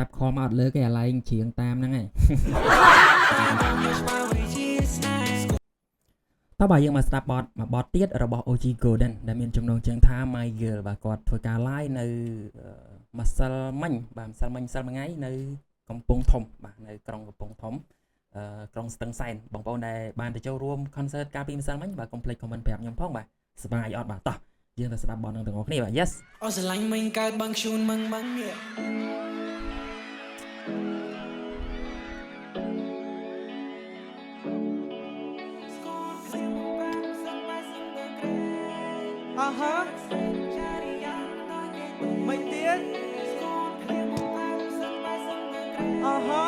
សាប់ខំអត់លើគេអាឡែងច្រៀងតាមហ្នឹងហើយតើបើយើងមកស្ដាប់បទទៀតរបស់ OG Golden ដែលមានចំណងជើងថា My Girl បាទគាត់ធ្វើការ live នៅម្សិលមិញបាទម្សិលមិញថ្ងៃនៅកំពង់ធំបាទនៅក្រុងកំពង់ធំក្រុងស្ទឹងសែនបងប្អូនដែលបានទៅចូលរួម concert កាលពីម្សិលមិញបាទកុំភ្លេច comment ប្រាប់ខ្ញុំផងបាទសប្បាយអត់បាទតោះយើងទៅស្ដាប់បទនឹងទាំងអស់គ្នាបាទ Yes អូស្រឡាញ់មិញកើតបងឈូនម៉ងម៉ងនេះអាហាមិនទៀតអាហា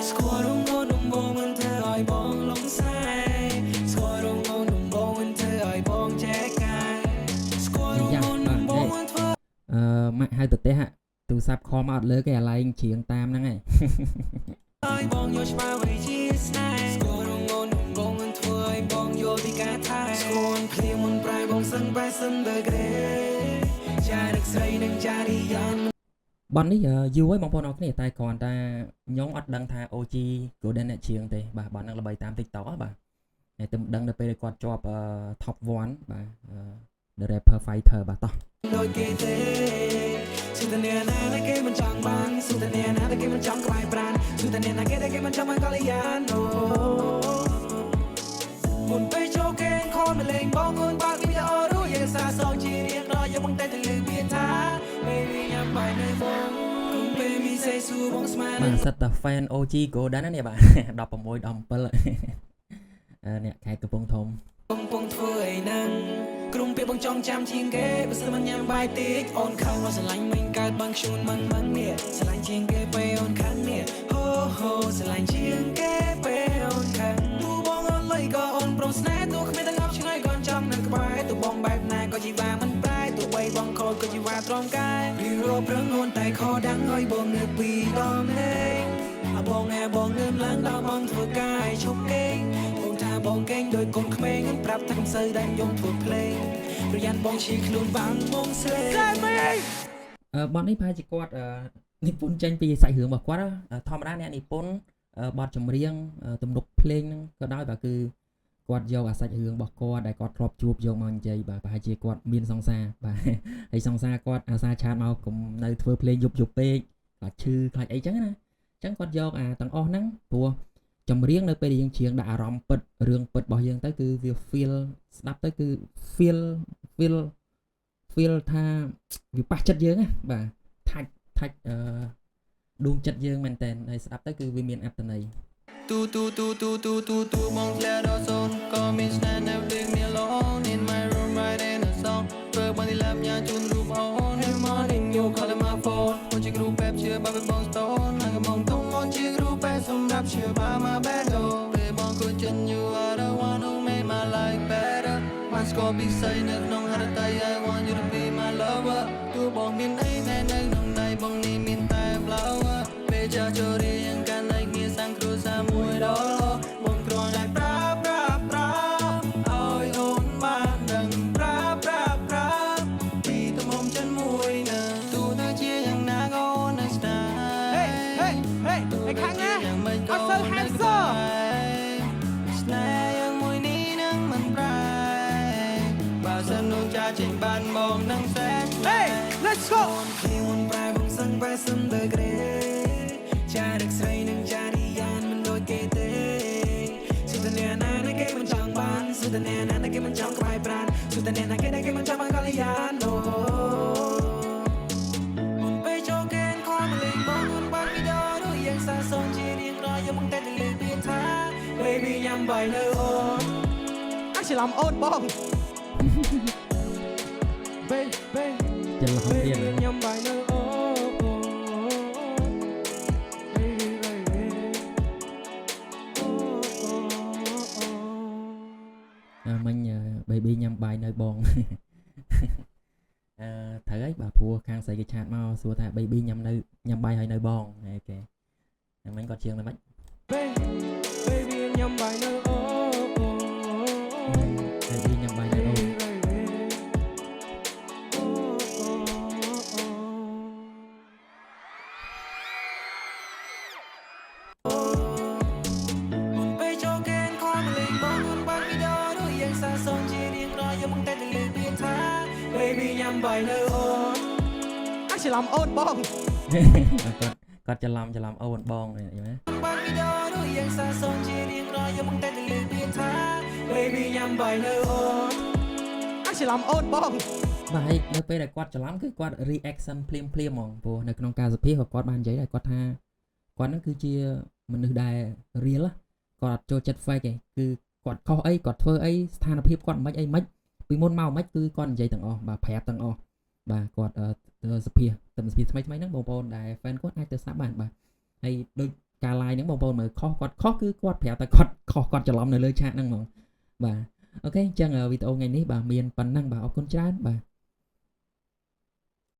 ស្គាល់រងដំបងមិនធ្វើឲ្យបងលងស្រែស្គាល់រងដំបងមិនធ្វើឲ្យបងចែកកាយស្គាល់រងដំបងមិនធ្វើម៉ាក់ហៅទៅទេទូរស័ព្ទខំអត់លើគេអាឡែងច្រៀងតាមហ្នឹងហើយឲ្យបងយកច្បាស់វិជាស្នេហ៍ស្គាល់រងដំបងមិនធ្វើឲ្យបងយល់ពីការថែស្គាល់ភ្លៀងមុនប្រែបងសឹងបែសឹងទៅក្រេចារឹកស្រីនឹងចារីយ៉ានបទនេះយូរហើយបងប្អូនអរគ្នាតែគ្រាន់តែខ្ញុំអត់ដឹងថា OG Golden អ្នកច្រៀងទេបាទបទហ្នឹងល្បីតាម TikTok បាទតែទៅដឹងដល់ពេលគាត់ជាប់ Top 1 បាទ The Rapper Fighter បាទតោះដូចគេទេសួរតអ្នកណាដែលគេមិនចង់បានសួរតអ្នកណាដែលគេមិនចង់ក្បែរប្រានសួរតអ្នកណាគេដែលគេមិនចង់បានកល្យានអូមុនពេលចូលគេខំលេងបងខ្លួនបើកវីដេអូរួចយើងសាសងជារៀងដល់យើងមកតែទៅលើវាថា baby ញ៉ាំបាយនៅបងគុំ baby say សួរបងស្មានបាទសិតតែ fan OG Golden ណានេះបាទ16 17អ្នកខេត្តកំពង់ធំកំពុងធ្វើអីហ្នឹងក្រុមពេលបងចង់ចាំជាងគេបើសិនមិនញ៉ាំបាយតិចអូនខឹងមកស្រឡាញ់មិញកើតបងឈូនម៉ងម៉ងនេះស្រឡាញ់ជាងគេពេលអូនខឹងនេះហូហូស្រឡាញ់ជាងគេពេលអូនខឹងទូបងអូនលុយក៏អូនប្រុសស្នេហ៍ទូគ្មានទាំងអប់ឆ្ងាយក៏ចង់នៅក្បែរទូបងបែបណាក៏ជីវ៉ាមិនប្រែទូបីបងខូចក៏ជីវ៉ាទ្រាំកាយរៀងរប្រឹងអូនតែខដាំងឲ្យបងនៅពីដងលេងបងងើមឡើងដល់បងធ្វើកាយឈប់គេងបងកេងដោយកូនក្មេងប្រាប់ថាកំសើដែលខ្ញុំធ្វើភ្លេងប្រយ័ត្នបងឈីខ្លួនបាំងបងស្លេតែមេបទនេះប្រហែលជាគាត់និពន្ធចេញពីសាច់រឿងរបស់គាត់ធម្មតាអ្នកនិពន្ធបទចម្រៀងទំនុកភ្លេងហ្នឹងក៏ដោយបាទគឺគាត់យកអាសាច់រឿងរបស់គាត់ដែលគាត់ធ្លាប់ជួបយកមកនិយាយបាទប្រហែលជាគាត់មានសង្សារបាទហើយសង្សារគាត់អាសាឆាតមកកុំនៅធ្វើភ្លេងយប់ពេកខ្លាចឈឺខ្លាចអីចឹងណាអញ្ចឹងគាត់យកអាទាំងអស់ហ្នឹងព្រោះចម្រៀងនៅពេលដែលយើងច្រៀងដាក់អារម្មណ៍ពិតរឿងពិតរបស់យើងទៅគឺវា feel ស្ដាប់ទៅគឺ feel ថាវាប៉ះចិត្តយើងណាបាទថាច់ដួងចិត្តយើងមែនតើហើយស្ដាប់ទៅគឺវាមានអត្ថន័យទូបងផ្លែដល់សូនក៏មានស្នេហ៍ Never leave me alone in my room writing a song ធ្វើបងទីឡាប់ញ៉ាជូនរូបអូន Every morning you call my phone អូនជាគ្រូបែបជឿបើបងស្ទោនហើយក៏មកទុំអូនជាគ្រូបែបសម្រាប់ជឿបើមកបែបដូពេលបងគួរចិន you are the one who made my life better បានស្គាល់ពីស្អីនៅក្នុងហត្ថត័យ I want you to be my lover ទោះបងមានអីតែនៅក្នុងដៃបងនេះមានតែ flower ពេលចាស់ចូលរៀនកាន់តែគ្នាសាំងគ្រូសាមួយដល់បងគ្រាន់តែប្រាប់ឲ្យអូនបានដឹងប្រាប់ពីទំហំចិនមួយណាទោះទៅជាយ៉ាងណាក៏អូននៅស្ដាយហេឯខាងណាអត់សូវ handsome ស្នេហ៍យ៉ាងមួយនេះនឹងមិនប្រែបើសិននោះចាចេញបានមកនឹងសែន Hey let's go ភ្លៀងមិនប្រែបងសឹងបែសឹងទៅក្រេចារឹកស្រីនឹងចារីយ៉ានមិនដូចគេទេសួរតអ្នកណាដែលគេមិនចង់បានសួរតអ្នកណាដែលគេមិនចង់ក្បែរប្រានសួរតអ្នកណាគេដែលគេមិនចង់បានកល្យានអូមុនពេលចូលគេខំលេងបងមុនបានវីដេអូរួចយើងសាសងជារៀងរាល់យើងមកតែទៅលើវាថា baby ញ៉ាំបាយនៅអូនអញច្រឡំអូនបង baby ច្រឡំទៀតញ៉ាំបាយនៅអូមិញ baby ញ៉ាំបាយនៅបងត្រូវហើយបាទព្រោះខាងស្រីគេឆាតមកសួរថា baby ញ៉ាំបាយហើយនៅបងអូខេមិញគាត់ជាងទៅម៉េច baby ញ៉ាំបាយនៅអូ ហើយវាញ៉ាំបាយនៅអូ មុនពេលចូលកេនខំលេងបងមុនបានវីដេអូរួចយើងសាសងជារៀងរាល់យកមកតែទៅលើពាក្យថា baby ញ៉ាំបាយនៅអូនអាច្រឡំអូនបង គាត់ច្រឡំអូនបងយល់ទេ បានវីដេអូរួចយើងសាសងជារៀងរាល់យកមកតែទៅលើពាក្យថា baby ញ៉ាំបាយនៅអូនអាច្រឡំអូនបង បាទហើយនៅពេលដែលគាត់ច្រឡំគឺគាត់ reaction ភ្លាមហ្មងព្រោះនៅក្នុងការសភាក៏គាត់បាននិយាយដែរគាត់ថាគាត់នឹងគឺជាមនុស្សដែល real គាត់អត់ចូលចិត្ត fake ទេគឺគាត់ខុសអីគាត់ធ្វើអីស្ថានភាពគាត់មិនអីមិនពីមុនមកមិនគឺគាត់និយាយទាំងអស់បាទប្រាប់ទាំងអស់បាទគាត់សភាថ្មីហ្នឹងបងប្អូនដែល fan គាត់អាចទៅស្ដាប់បានបាទហើយដូចការ live ហ្នឹងបងប្អូនមើលខុសគាត់ខុសគឺគាត់ប្រាប់តែគាត់ខុសគាត់ច្រឡំនៅលើឆាកហ្នឹងហ្មងបាទអូខេអញ្ចឹងវីដេអូថ្ងៃនេះបាទមានប៉ុណ្ណឹងបាទអរគុណច្រើនបាទ